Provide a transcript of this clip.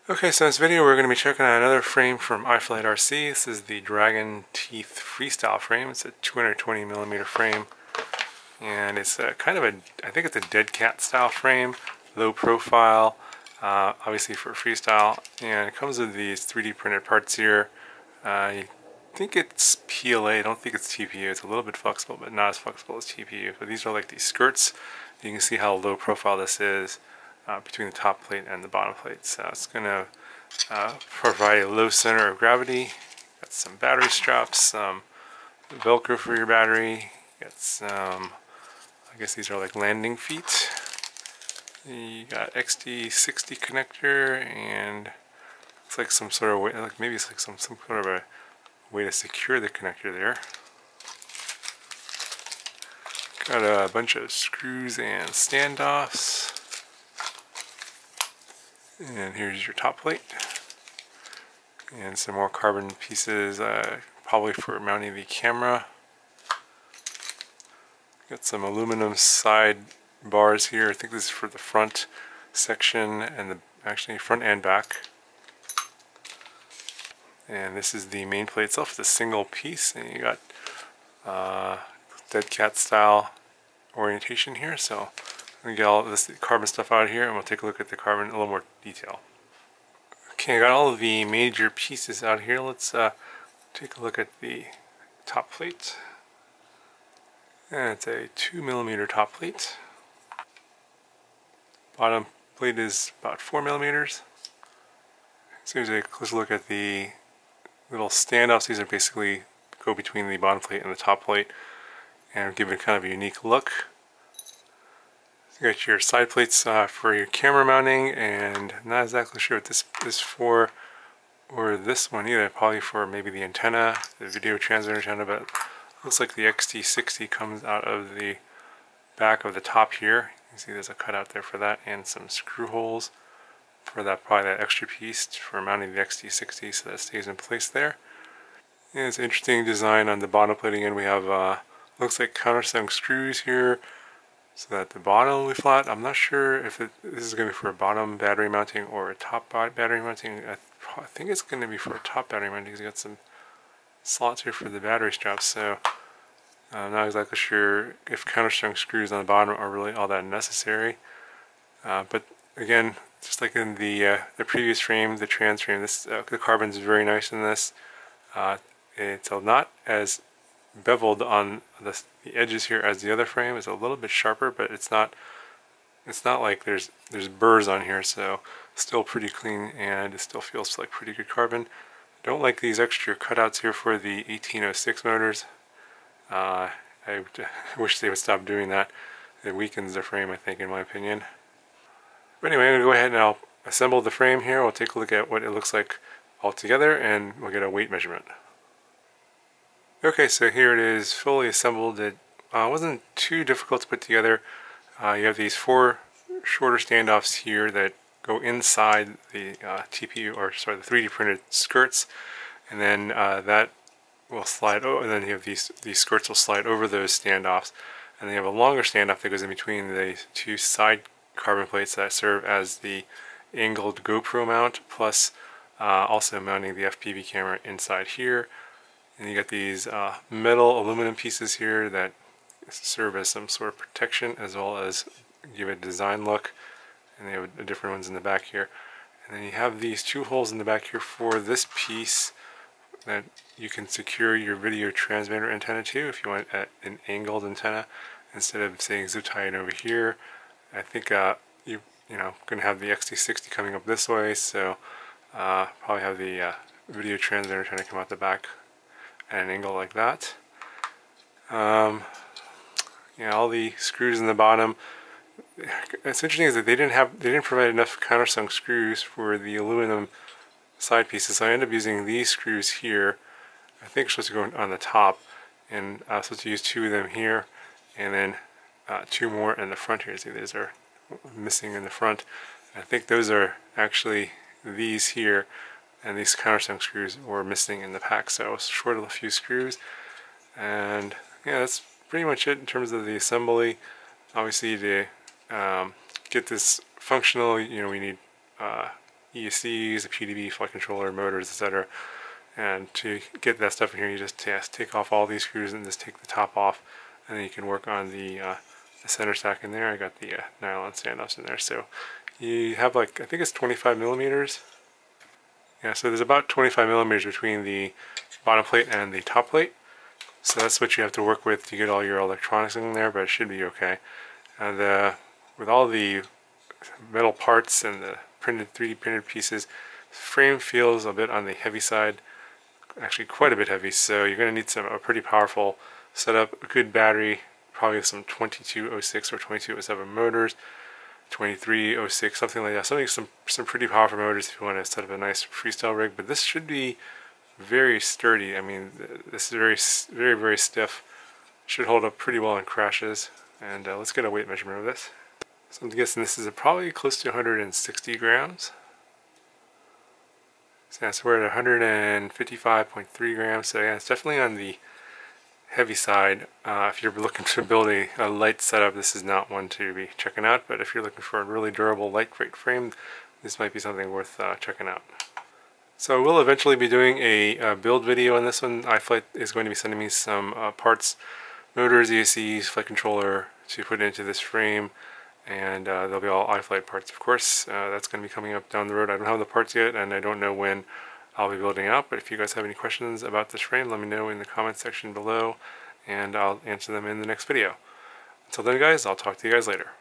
Okay, so in this video we're going to be checking out another frame from iFlight RC. This is the Dragon Teeth Freestyle frame. It's a 220mm frame, and it's kind of I think it's a dead cat style frame, low profile, obviously for freestyle, and it comes with these 3D printed parts here. I think it's PLA, I don't think it's TPU. It's a little bit flexible, but not as flexible as TPU. But these are like these skirts. You can see how low profile this is. Between the top plate and the bottom plate. So it's going to provide a low center of gravity. Got some battery straps, some Velcro for your battery. Got some, I guess these are like landing feet. You got XD60 connector, and looks like some sort of way, like maybe it's like some sort of a way to secure the connector there. Got a bunch of screws and standoffs. And here's your top plate, and some more carbon pieces, probably for mounting the camera. Got some aluminum side bars here. I think this is for the front section, and actually front and back. And this is the main plate itself. It's a single piece, and you got dead cat style orientation here. So we get all this carbon stuff out of here, and we'll take a look at the carbon in a little more detail. Okay, I got all of the major pieces out here. Let's take a look at the top plate. And it's a 2mm top plate. Bottom plate is about 4mm. So here's a closer look at the little standoffs. These are basically go between the bottom plate and the top plate and give it kind of a unique look. You got your side plates for your camera mounting, and I'm not exactly sure what this is for, or this one either. Probably for maybe the antenna, the video transmitter antenna, but it looks like the XT60 comes out of the back of the top here. You can see there's a cutout there for that, and some screw holes for that, probably that extra piece for mounting the XT60 so that stays in place there. And it's an interesting design on the bottom plate. Again, we have looks like countersunk screws here, so that the bottom will be flat. I'm not sure if this is going to be for a bottom battery mounting or a top battery mounting. I think it's going to be for a top battery mounting because you got some slots here for the battery straps. So I'm not exactly sure if countersunk screws on the bottom are really all that necessary. But again, just like in the previous frame, the trans frame, the carbon is very nice in this. It's not as beveled on the edges here as the other frame. Is a little bit sharper, but it's not like there's burrs on here, so still pretty clean, and it still feels like pretty good carbon. Don't like these extra cutouts here for the 1806 motors. I wish they would stop doing that. It weakens the frame, I think, in my opinion. But anyway, I'm going to go ahead and I'll assemble the frame here. We'll take a look at what it looks like all together, and we'll get a weight measurement. Okay, so here it is fully assembled. It wasn't too difficult to put together. You have these 4 shorter standoffs here that go inside the TPU, or sorry, the 3D printed skirts, and then that will slide over, and then you have these skirts will slide over those standoffs, and then you have a longer standoff that goes in between the 2 side carbon plates that serve as the angled GoPro mount, plus also mounting the FPV camera inside here. And you got these metal aluminum pieces here that serve as some sort of protection, as well as give it a design look. And they have different ones in the back here. And then you have these 2 holes in the back here for this piece that you can secure your video transmitter antenna to if you want an angled antenna instead of saying zip tie it over here. I think you're going to have the XT60 coming up this way, so probably have the video transmitter antenna come out the back at an angle like that. All the screws in the bottom. What's interesting is that they didn't provide enough countersunk screws for the aluminum side pieces, so I ended up using these screws here. I think it's supposed to go on the top, and I was supposed to use 2 of them here, and then 2 more in the front here. See, these are missing in the front. I think those are actually these here, and these countersunk screws were missing in the pack, so I was short of a few screws. And yeah, that's pretty much it in terms of the assembly. Obviously, to get this functional, we need ESCs, a PDB, flight controller, motors, etc. And to get that stuff in here, you just take off all these screws and just take the top off, and then you can work on the center stack in there. I got the nylon standoffs in there, so you have like, I think it's 25 millimeters. Yeah, so there's about 25 millimeters between the bottom plate and the top plate. So that's what you have to work with to get all your electronics in there, but it should be okay. And with all the metal parts and the 3D printed pieces, the frame feels a bit on the heavy side, actually quite a bit heavy, so you're going to need a pretty powerful setup, a good battery, probably some 2206 or 2207 motors, 2306, something like that. Some pretty powerful motors if you want to set up a nice freestyle rig, but this should be very sturdy. I mean, this is very stiff. Should hold up pretty well in crashes. And let's get a weight measurement of this. So I'm guessing this is probably close to 160 grams. So we're at 155.3 grams. So yeah, it's definitely on the heavy side. If you're looking to build a light setup, this is not one to be checking out. But if you're looking for a really durable, lightweight frame, this might be something worth checking out. So we'll eventually be doing a build video on this one. iFlight is going to be sending me some parts, motors, ESCs, flight controller to put into this frame, and they'll be all iFlight parts, of course. That's going to be coming up down the road. I don't have the parts yet, and I don't know when I'll be building out, but if you guys have any questions about this frame, let me know in the comment section below, and I'll answer them in the next video. Until then, guys, I'll talk to you guys later.